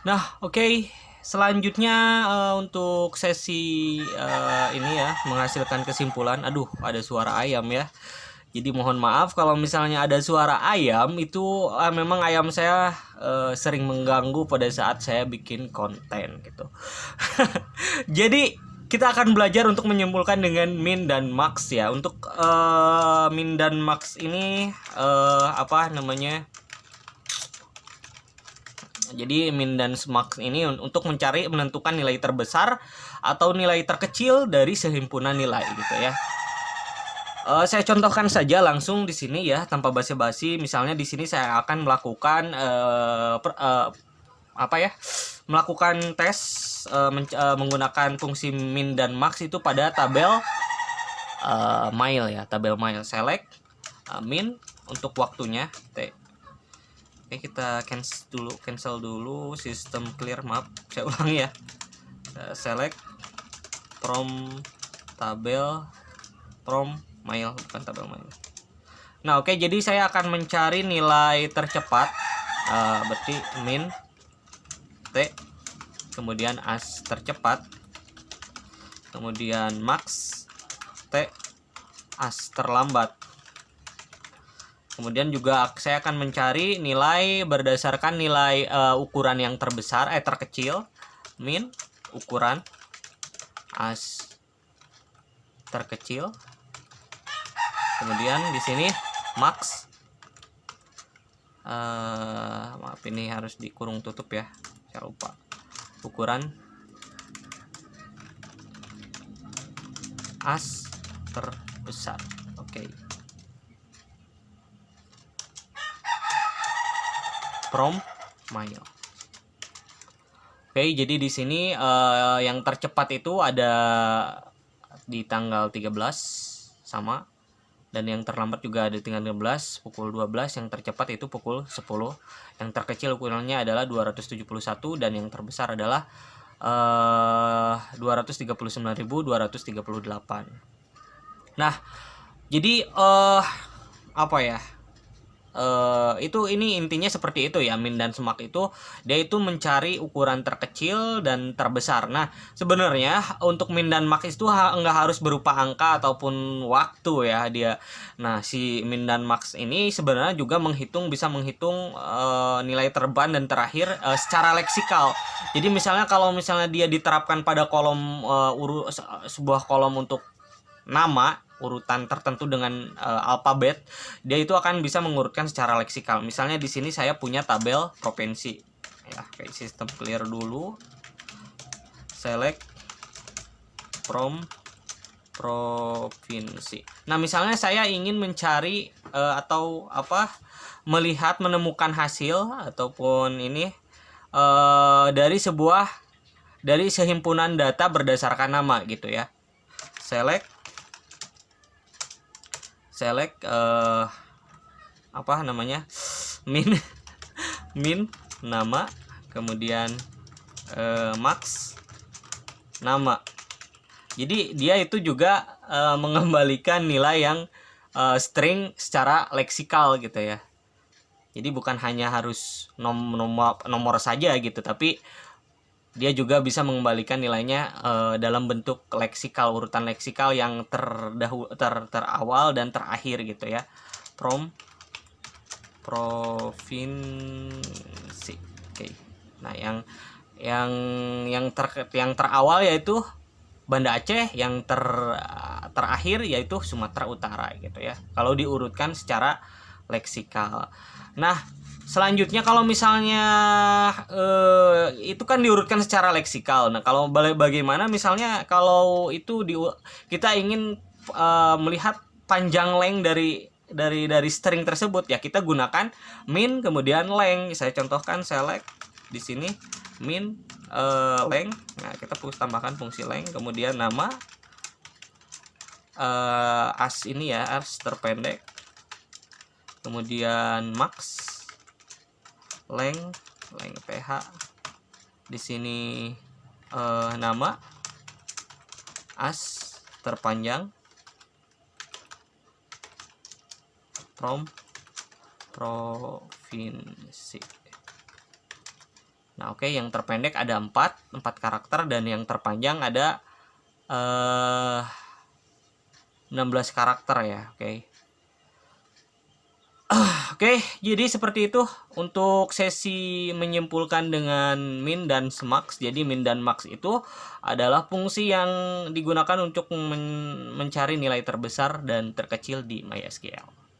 Nah, oke. Selanjutnya untuk sesi ini ya, menghasilkan kesimpulan. Aduh, ada suara ayam ya. Jadi mohon maaf kalau misalnya ada suara ayam itu memang ayam saya sering mengganggu pada saat saya bikin konten gitu. Jadi kita akan belajar untuk menyimpulkan dengan min dan max ya. Untuk min dan max ini apa namanya? Jadi min dan max ini untuk mencari menentukan nilai terbesar atau nilai terkecil dari sehimpunan nilai gitu ya. Saya contohkan saja langsung di sini ya tanpa basa-basi. Misalnya di sini saya akan melakukan apa ya? Melakukan tes menggunakan fungsi min dan max itu pada tabel mile ya, tabel mile. Select min untuk waktunya T. Oke, kita cancel dulu sistem clear map. Saya ulangi ya. Select from tabel from mile, bukan tabel mile. Nah, oke, jadi saya akan mencari nilai tercepat. Berarti min T, kemudian as tercepat, kemudian max T as terlambat. Kemudian juga saya akan mencari nilai berdasarkan nilai ukuran yang terbesar terkecil, min ukuran as terkecil. Kemudian di sini max, maaf ini harus dikurung tutup ya, saya lupa, ukuran as terbesar. Oke. From mile. Oke, jadi di sini yang tercepat itu ada di tanggal 13 sama, dan yang terlambat juga ada tanggal 13 pukul 12, yang tercepat itu pukul 10, yang terkecil ukurannya adalah 271 dan yang terbesar adalah 239.238. Nah, jadi apa ya? Itu ini intinya seperti itu ya, min dan semak itu dia itu mencari ukuran terkecil dan terbesar. Nah, sebenarnya untuk min dan max itu nggak harus berupa angka ataupun waktu ya dia. Nah, si min dan max ini sebenarnya juga bisa menghitung nilai terban dan terakhir secara leksikal. Jadi misalnya kalau misalnya dia diterapkan pada kolom sebuah kolom untuk nama urutan tertentu dengan alfabet, dia itu akan bisa mengurutkan secara leksikal. Misalnya di sini saya punya tabel provinsi. Ya, kayak sistem clear dulu. Select from provinsi. Nah, misalnya saya ingin mencari atau apa menemukan hasil ataupun ini dari sehimpunan data berdasarkan nama gitu ya. Select apa namanya, min min nama, kemudian max nama. Jadi dia itu juga mengembalikan nilai yang string secara leksikal gitu ya. Jadi bukan hanya harus nomor saja gitu, tapi dia juga bisa mengembalikan nilainya dalam bentuk leksikal, urutan leksikal yang terawal dan terakhir gitu ya. From provinsi. Oke. Nah, yang terawal yaitu Banda Aceh, yang terakhir yaitu Sumatera Utara gitu ya. Kalau diurutkan secara leksikal. Nah, selanjutnya kalau misalnya itu kan diurutkan secara leksikal. Nah, kalau bagaimana misalnya kalau itu kita ingin melihat panjang length dari string tersebut ya, kita gunakan min kemudian length. Saya contohkan select di sini min length. Nah, kita tambahkan fungsi length, kemudian nama as ini ya, as terpendek, kemudian max length ph di sini nama as terpanjang from provinsi. Nah, oke, yang terpendek ada 4 karakter dan yang terpanjang ada 16 karakter ya. Oke. Oke, jadi seperti itu untuk sesi menyimpulkan dengan min dan max. Jadi min dan max itu adalah fungsi yang digunakan untuk mencari nilai terbesar dan terkecil di MySQL.